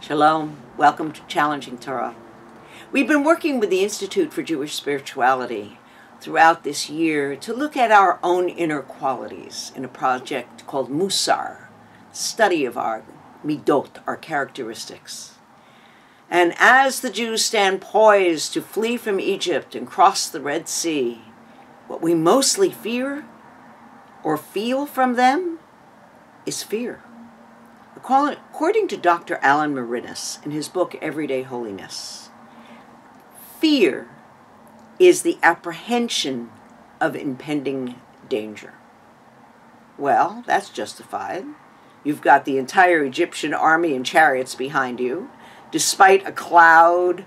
Shalom. Welcome to Challenging Torah. We've been working with the Institute for Jewish Spirituality throughout this year to look at our own inner qualities in a project called Musar, study of our midot, our characteristics. And as the Jews stand poised to flee from Egypt and cross the Red Sea, what we mostly fear or feel from them is fear. According to Dr. Alan Marinas in his book Everyday Holiness, fear is the apprehension of impending danger. Well, that's justified. You've got the entire Egyptian army and chariots behind you. Despite a cloud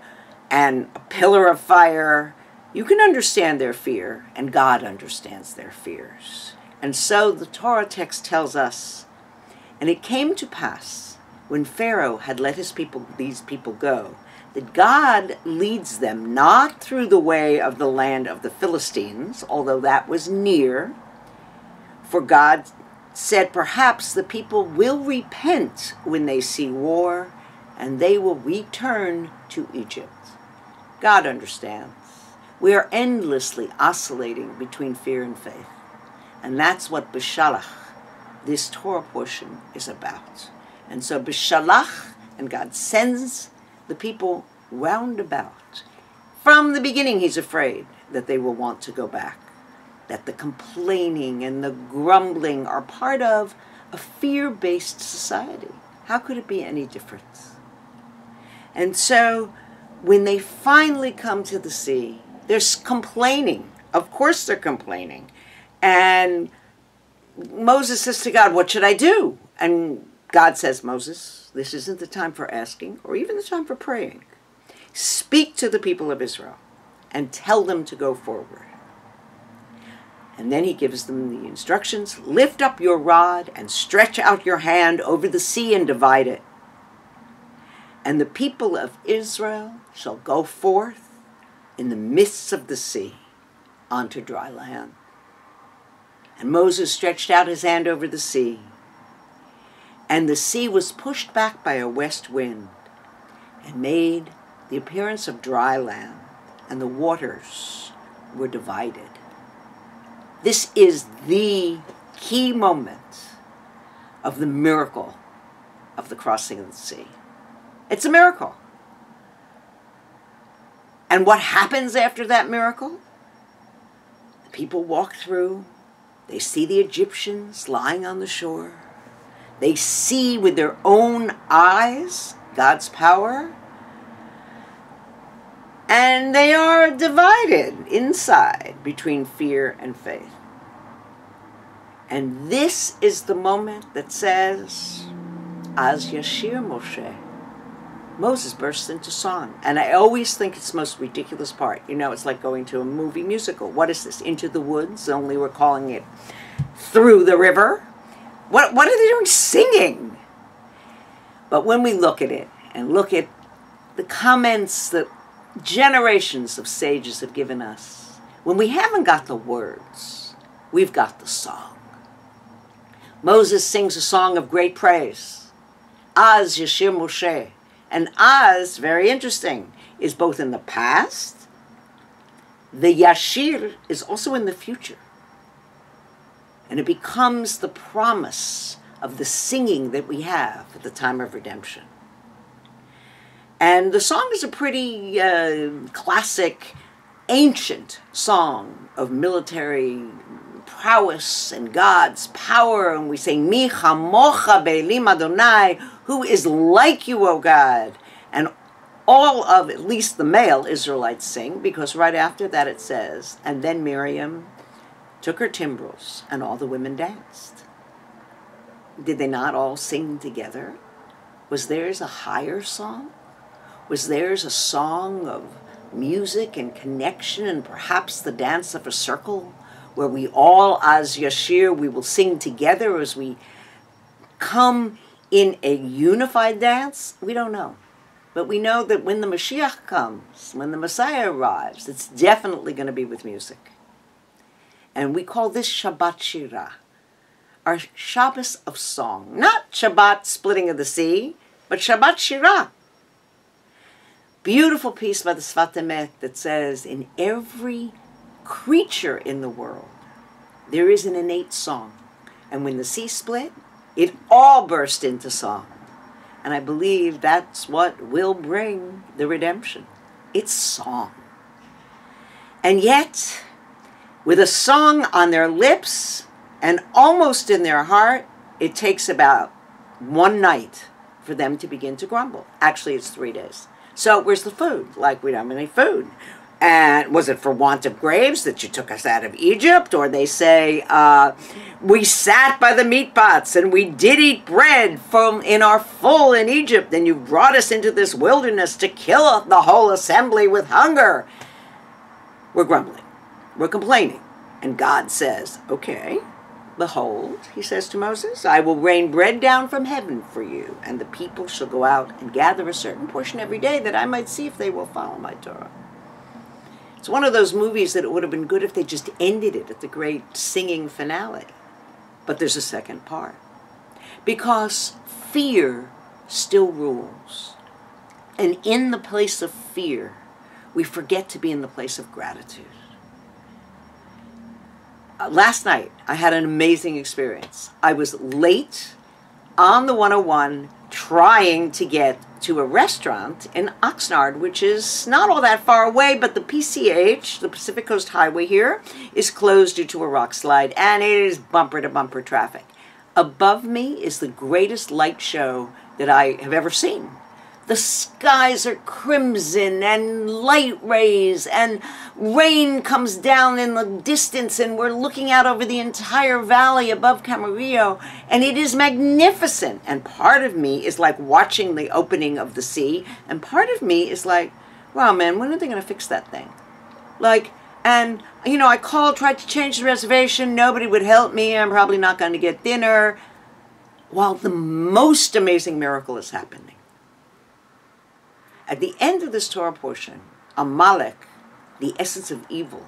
and a pillar of fire, you can understand their fear, and God understands their fears. And so the Torah text tells us, "And it came to pass, when Pharaoh had let these people go, that God leads them not through the way of the land of the Philistines, although that was near. For God said, perhaps the people will repent when they see war, and they will return to Egypt." God understands. We are endlessly oscillating between fear and faith. And that's what B'Shalach, this Torah portion, is about. And so B'Shalach, and God sends the people round about. From the beginning, he's afraid that they will want to go back, that the complaining and the grumbling are part of a fear-based society. How could it be any different? And so when they finally come to the sea, they're complaining. Of course they're complaining. And Moses says to God, "What should I do?" And God says, "Moses, this isn't the time for asking or even the time for praying. Speak to the people of Israel and tell them to go forward." And then he gives them the instructions: "Lift up your rod and stretch out your hand over the sea and divide it. And the people of Israel shall go forth in the midst of the sea onto dry land." And Moses stretched out his hand over the sea, and the sea was pushed back by a west wind and made the appearance of dry land, and the waters were divided. This is the key moment of the miracle of the crossing of the sea. It's a miracle. And what happens after that miracle? The people walk through. They see the Egyptians lying on the shore. They see with their own eyes God's power. And they are divided inside between fear and faith. And this is the moment that says, "Az Yashir Moshe." Moses bursts into song. And I always think it's the most ridiculous part. You know, it's like going to a movie musical. What is this? Into the Woods? Only we're calling it Through the River. What are they doing singing? But when we look at it and look at the comments that generations of sages have given us, when we haven't got the words, we've got the song. Moses sings a song of great praise. Az Yashir Moshe. And Az, very interesting, is both in the past. The Yashir is also in the future. And it becomes the promise of the singing that we have at the time of redemption. And the song is a pretty classic, ancient song of military prowess and God's power. And we say, "Mi chamocha be'elim Adonai," who is like you, O God. And all of, at least the male Israelites sing, because right after that it says, "And then Miriam took her timbrels, and all the women danced." Did they not all sing together? Was theirs a higher song? Was theirs a song of music and connection and perhaps the dance of a circle where we all, as Yashir, we will sing together as we come in a unified dance? We don't know. But we know that when the Mashiach comes, when the Messiah arrives, it's definitely going to be with music. And we call this Shabbat Shirah, our Shabbos of song. Not Shabbat splitting of the sea, but Shabbat Shirah. Beautiful piece by the Sfat Emet that says, in every creature in the world, there is an innate song. And when the sea split, it all burst into song. And I believe that's what will bring the redemption. It's song. And yet, with a song on their lips and almost in their heart, it takes about one night for them to begin to grumble. Actually, it's 3 days. So where's the food? Like, we don't have any food. And was it for want of graves that you took us out of Egypt? Or they say, we sat by the meat pots and we did eat bread from in our full in Egypt. And you brought us into this wilderness to kill the whole assembly with hunger. We're grumbling. We're complaining. And God says, okay, behold, he says to Moses, I will rain bread down from heaven for you, and the people shall go out and gather a certain portion every day, that I might see if they will follow my Torah. It's one of those movies that it would have been good if they just ended it at the great singing finale. But there's a second part. Because fear still rules. And in the place of fear, we forget to be in the place of gratitude. Last night, I had an amazing experience. I was late on the 101 trying to get to a restaurant in Oxnard, which is not all that far away, but the PCH, the Pacific Coast Highway here, is closed due to a rock slide, and it is bumper-to-bumper traffic. Above me is the greatest light show that I have ever seen. The skies are crimson and light rays, and rain comes down in the distance, and we're looking out over the entire valley above Camarillo, and it is magnificent. And part of me is like watching the opening of the sea, and part of me is like, wow, man, when are they going to fix that thing? Like, and, you know, I called, tried to change the reservation, nobody would help me, I'm probably not going to get dinner, while the most amazing miracle is happening. At the end of this Torah portion, Amalek, the essence of evil,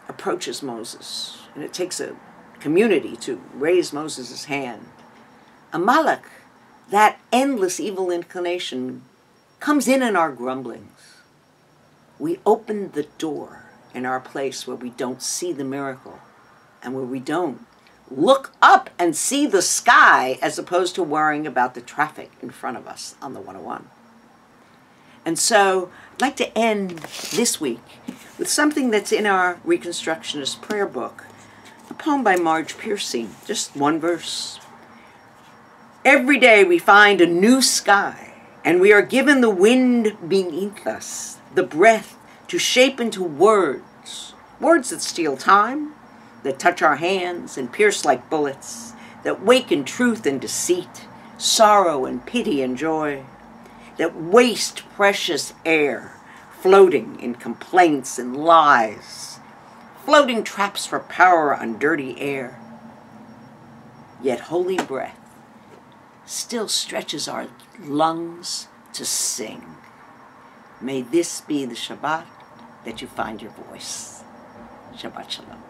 approaches Moses. And it takes a community to raise Moses' hand. Amalek, that endless evil inclination, comes in our grumblings. We open the door in our place where we don't see the miracle and where we don't look up and see the sky as opposed to worrying about the traffic in front of us on the 101. And so I'd like to end this week with something that's in our Reconstructionist prayer book, a poem by Marge Piercy, just one verse. Every day we find a new sky, and we are given the wind beneath us, the breath to shape into words, words that steal time, that touch our hands and pierce like bullets, that waken truth and deceit, sorrow and pity and joy, that waste precious air, floating in complaints and lies, floating traps for power on dirty air. Yet holy breath still stretches our lungs to sing. May this be the Shabbat that you find your voice. Shabbat Shalom.